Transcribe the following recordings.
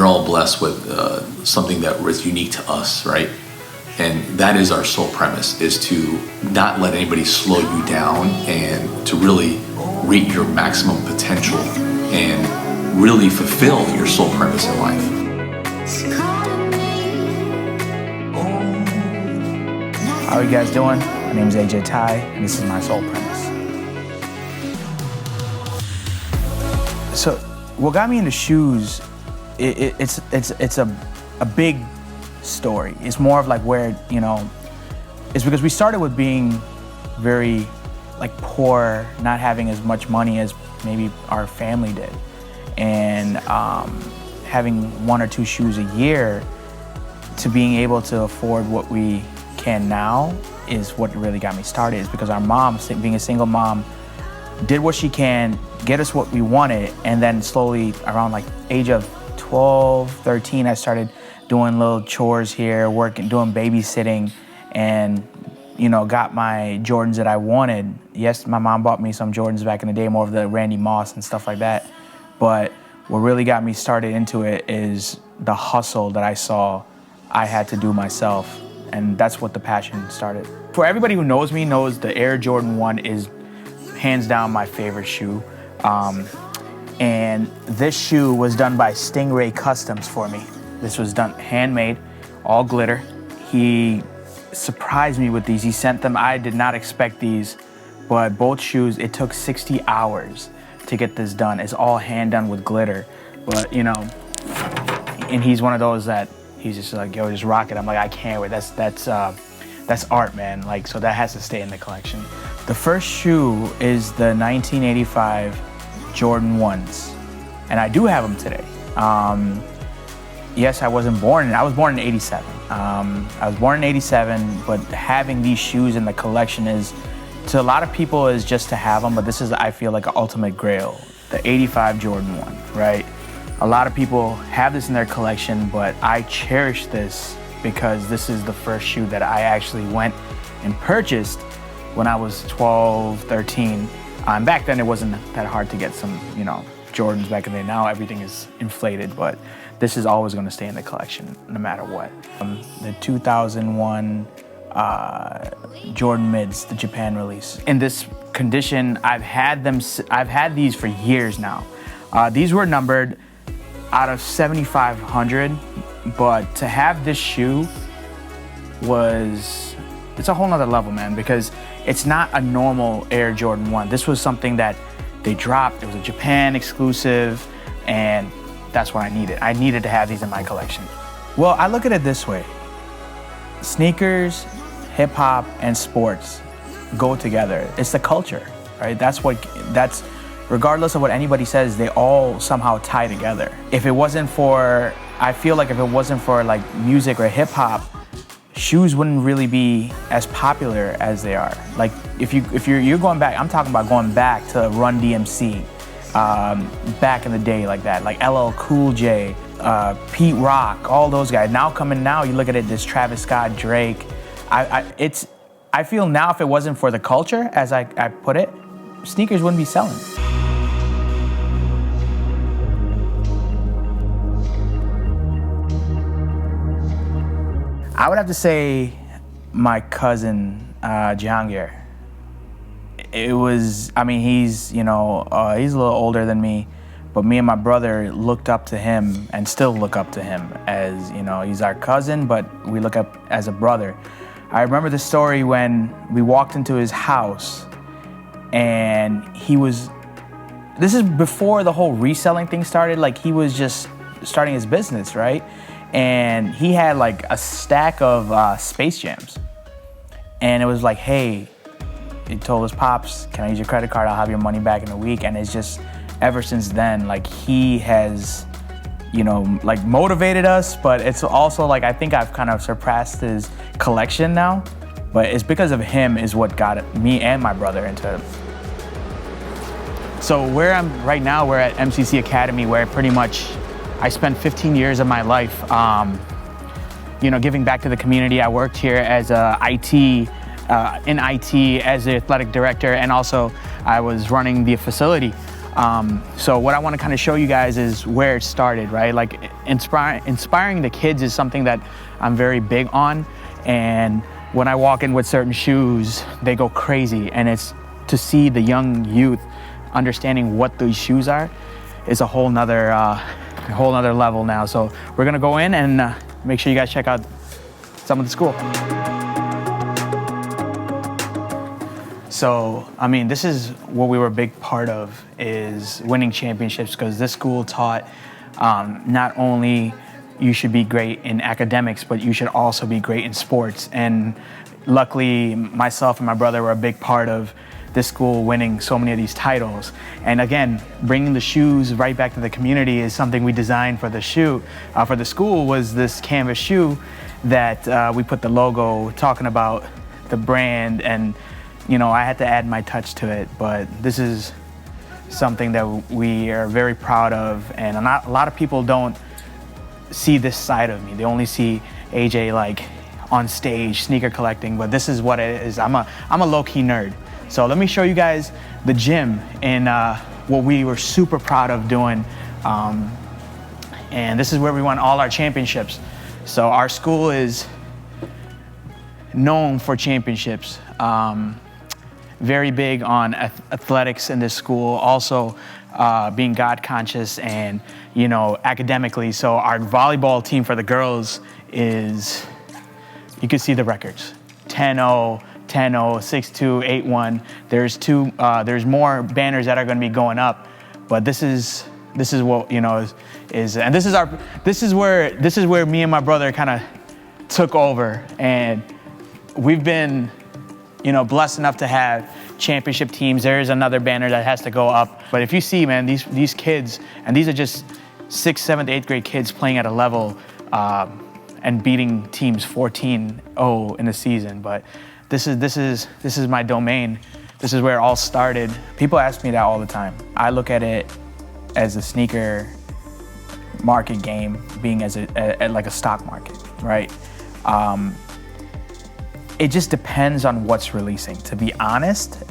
We're all blessed with something that was unique to us, right? And that is our sole premise, is to not let anybody slow you down and to really reach your maximum potential and really fulfill your sole premise in life. How are you guys doing? My name is TAI, and this is my sole premise. So, what got me into shoes, it's a big story. It's more of like where, you know, it's because we started with being very like poor, not having as much money as maybe our family did. And having 1 or 2 shoes a year to being able to afford what we can now is what really got me started. Is because our mom, being a single mom, did what she can, get us what we wanted, and then slowly around like age of 12, 13, I started doing little chores here, working, doing babysitting, and you know, got my Jordans that I wanted. Yes, my mom bought me some Jordans back in the day, more of the Randy Moss and stuff like that. But what really got me started into it is the hustle that I saw I had to do myself. And that's what the passion started. For everybody who knows me, knows the Air Jordan 1 is hands down my favorite shoe. And this shoe was done by Stingray Customs for me. This was done handmade, all glitter. He surprised me with these. He sent them. I did not expect these, but both shoes, it took 60 hours to get this done. It's all hand done with glitter. But you know, and he's one of those that he's just like, yo, just rock it. I'm like, I can't wait. That's art, man. Like, so that has to stay in the collection. The first shoe is the 1985 Jordan 1s, and I do have them today. Yes, I wasn't born, I was born in 87. I was born in 87, but having these shoes in the collection is, to a lot of people, is just to have them, but this is, I feel like, an ultimate grail, the 85 Jordan 1, right? A lot of people have this in their collection, but I cherish this because this is the first shoe that I actually went and purchased when I was 12, 13. Back then, it wasn't that hard to get some, you know, Jordans back in the day. Now everything is inflated, but this is always going to stay in the collection no matter what. The 2001 Jordan Mids, the Japan release. In this condition, I've had these for years now. These were numbered out of 7,500, but to have this shoe it's a whole nother level, man, because it's not a normal Air Jordan 1. This was something that they dropped. It was a Japan exclusive, and that's what I needed. I needed to have these in my collection. Well, I look at it this way. Sneakers, hip hop, and sports go together. It's the culture, right? That's regardless of what anybody says, they all somehow tie together. I feel like if it wasn't for like music or hip hop, shoes wouldn't really be as popular as they are. Like if you're going back, I'm talking about going back to Run DMC, back in the day, like that, like LL Cool J, Pete Rock, all those guys. Now you look at it, this Travis Scott, Drake. I feel now if it wasn't for the culture, as I put it, sneakers wouldn't be selling. I would have to say my cousin, Jahangir. He's a little older than me, but me and my brother looked up to him and still look up to him as, you know, he's our cousin, but we look up as a brother. I remember the story when we walked into his house and this is before the whole reselling thing started, like he was just starting his business, right? And he had like a stack of Space Jams. And it was like, hey, he told his pops, can I use your credit card? I'll have your money back in a week. And it's just, ever since then, like he has, you know, like motivated us, but it's also like, I think I've kind of surpassed his collection now, but it's because of him is what got me and my brother into it. So where I'm right now, we're at MCC Academy, where pretty much I spent 15 years of my life, you know, giving back to the community. I worked here as in IT as the athletic director, and also I was running the facility. So what I want to kind of show you guys is where it started, right? Like inspiring the kids is something that I'm very big on. And when I walk in with certain shoes, they go crazy. And it's to see the young youth understanding what these shoes are is a whole nother level now. So we're gonna go in and make sure you guys check out some of the school. So, I mean, this is what we were a big part of, is winning championships, because this school taught not only you should be great in academics, but you should also be great in sports. And luckily, myself and my brother were a big part of this school winning so many of these titles. And again, bringing the shoes right back to the community is something we designed for the for the school, was this canvas shoe that we put the logo, talking about the brand, and you know, I had to add my touch to it, but this is something that we are very proud of, and a lot of people don't see this side of me. They only see AJ like on stage sneaker collecting, but this is what it is. I'm a low-key nerd. So let me show you guys the gym and what we were super proud of doing. And this is where we won all our championships. So our school is known for championships. Very big on athletics in this school, also being God conscious and, you know, academically. So our volleyball team for the girls is, you can see the records, 10-0, 10-0, 6-2, 8-1. There's more banners that are going to be going up, but this is what, you know, and this is where me and my brother kind of took over, and we've been, you know, blessed enough to have championship teams. There is another banner that has to go up, but if you see, man, these kids, and these are just 6th, 7th, 8th grade kids playing at a level and beating teams 14-0 in the season. But this is my domain. This is where it all started. People ask me that all the time. I look at it as a sneaker market game, being as like a stock market, right? It just depends on what's releasing. To be honest,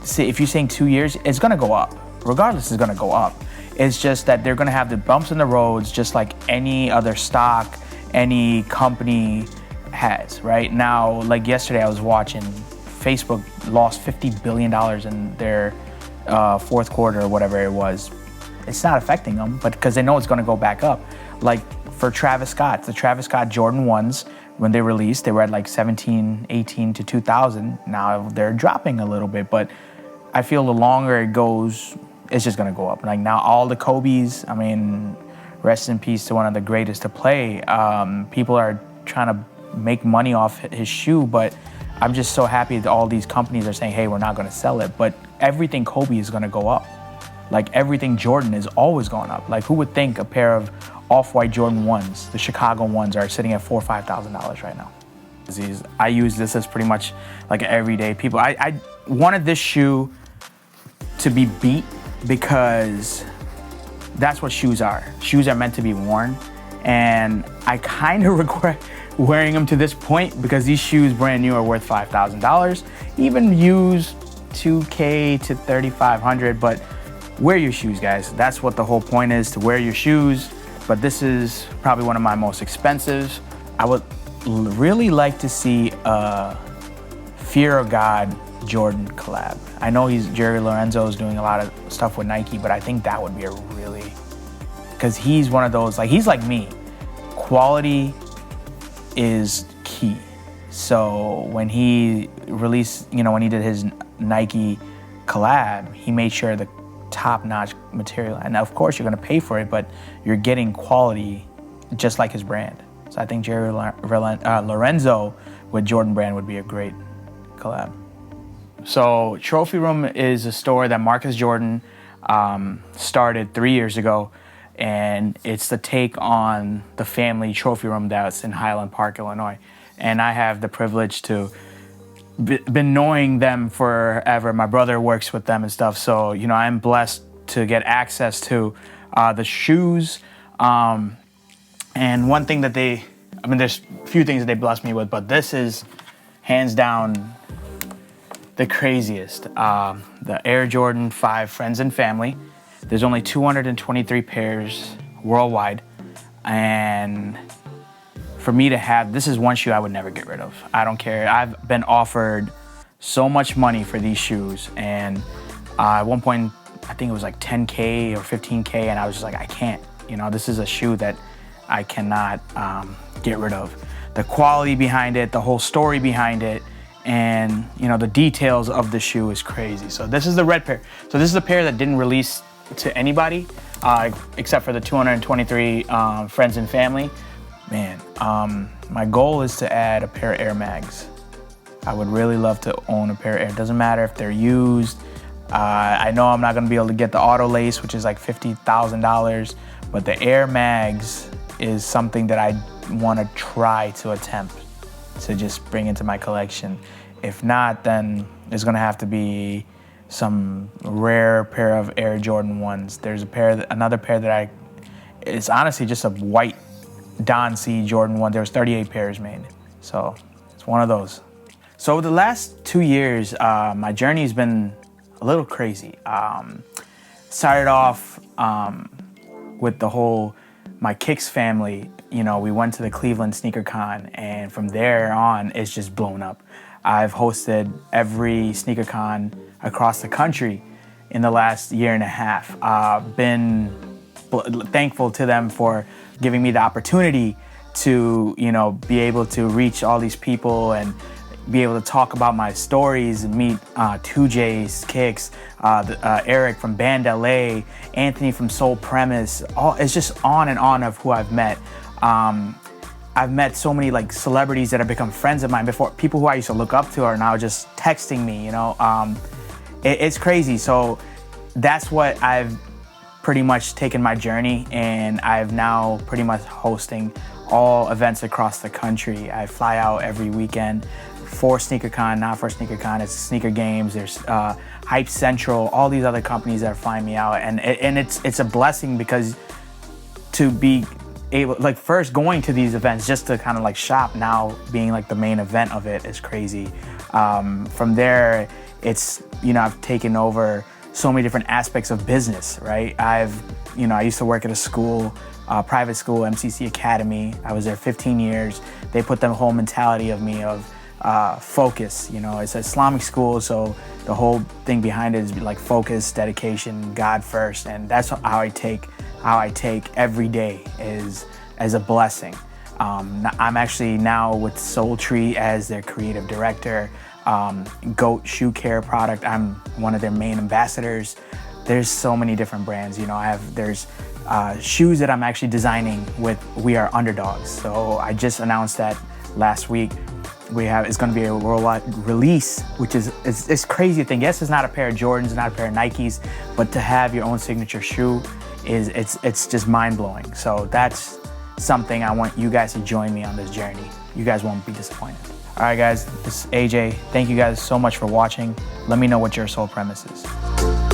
say if you're saying 2 years, it's gonna go up. Regardless, it's gonna go up. It's just that they're gonna have the bumps in the roads, just like any other stock, any company has, right? Now, like yesterday, I was watching Facebook lost $50 billion in their fourth quarter or whatever it was. It's not affecting them, but because they know it's gonna go back up. Like for Travis Scott, the Travis Scott Jordan 1s, when they released, they were at like 17, 18 to 2,000. Now they're dropping a little bit, but I feel the longer it goes, it's just gonna go up. Like now all the Kobe's, I mean, rest in peace to one of the greatest to play. People are trying to make money off his shoe, but I'm just so happy that all these companies are saying, hey, we're not gonna sell it. But everything Kobe is gonna go up. Like everything Jordan is always going up. Like who would think a pair of off-white Jordan 1s, the Chicago 1s, are sitting at $4,000 or $5,000 right now. I use this as pretty much like everyday people. I wanted this shoe to be beat because that's what shoes are. Shoes are meant to be worn. And I kind of regret wearing them to this point because these shoes brand new are worth $5,000. Even used $2K to $3,500, but wear your shoes, guys. That's what the whole point is, to wear your shoes. But this is probably one of my most expensive. I would really like to see a Fear of God Jordan collab. I know Jerry Lorenzo is doing a lot of stuff with Nike, but I think that would be a really, because he's one of those, like he's like me. Quality is key. So when he released, you know, when he did his Nike collab, he made sure the top-notch material, and of course you're going to pay for it, but you're getting quality just like his brand. So I think Jerry Lorenzo with Jordan Brand would be a great collab. So Trophy Room is a store that Marcus Jordan started 3 years ago, and it's the take on the family Trophy Room that's in Highland Park, Illinois. And I have the privilege to been knowing them forever. My brother works with them and stuff, so you know I'm blessed to get access to the shoes. And one thing that there's a few things that they blessed me with, but this is hands down the craziest. The Air Jordan 5 Friends and Family. There's only 223 pairs worldwide. And for me to have, this is one shoe I would never get rid of. I don't care. I've been offered so much money for these shoes. And at one point, I think it was like 10K or 15K. And I was just like, I can't. You know, this is a shoe that I cannot get rid of. The quality behind it, the whole story behind it, and you know, the details of the shoe is crazy. So this is the red pair. So this is a pair that didn't release to anybody except for the 223 friends and family. Man, my goal is to add a pair of Air Mags. I would really love to own a pair of Air. It doesn't matter if they're used. I know I'm not gonna be able to get the auto lace, which is like $50,000, but the Air Mags is something that I wanna try to attempt to just bring into my collection. If not, then it's gonna have to be some rare pair of Air Jordan 1s. There's another pair that it's honestly just a white Don C Jordan 1. There's 38 pairs made. So it's one of those. So over the last 2 years, my journey has been a little crazy. Started off with the whole, my Kicks family, you know, we went to the Cleveland Sneakercon, and from there on, it's just blown up. I've hosted every Sneakercon across the country in the last year and a half. Been thankful to them for giving me the opportunity to, you know, be able to reach all these people and be able to talk about my stories and meet 2J's Kicks, Eric from Band LA, Anthony from Soul Premise. It's just on and on of who I've met. I've met so many like celebrities that have become friends of mine before. People who I used to look up to are now just texting me, you know. It's crazy. So that's what I've pretty much taken my journey, and I've now pretty much hosting all events across the country. I fly out every weekend for Sneakercon, not for Sneakercon, it's Sneakergames, there's Hype Central, all these other companies that are flying me out. And it's a blessing because to be able, like first going to these events just to kind of like shop, now being like the main event of it is crazy. From there, it's, you know, I've taken over so many different aspects of business, right? I used to work at a school, private school, MCC Academy. I was there 15 years. They put the whole mentality of me of focus, you know, it's an Islamic school, so the whole thing behind it is like focus, dedication, God first, and that's how I take every day is as a blessing. I'm actually now with Soul Tree as their creative director. Goat Shoe Care product, I'm one of their main ambassadors. There's so many different brands, you know. There's shoes that I'm actually designing with We Are Underdogs. So I just announced that last week. It's going to be a worldwide release, which is it's crazy to think. Yes, it's not a pair of Jordans, not a pair of Nikes, but to have your own signature shoe it's just mind blowing. So that's something I want you guys to join me on this journey. You guys won't be disappointed. All right, guys, this is AJ. Thank you guys so much for watching. Let me know what your soul premise is.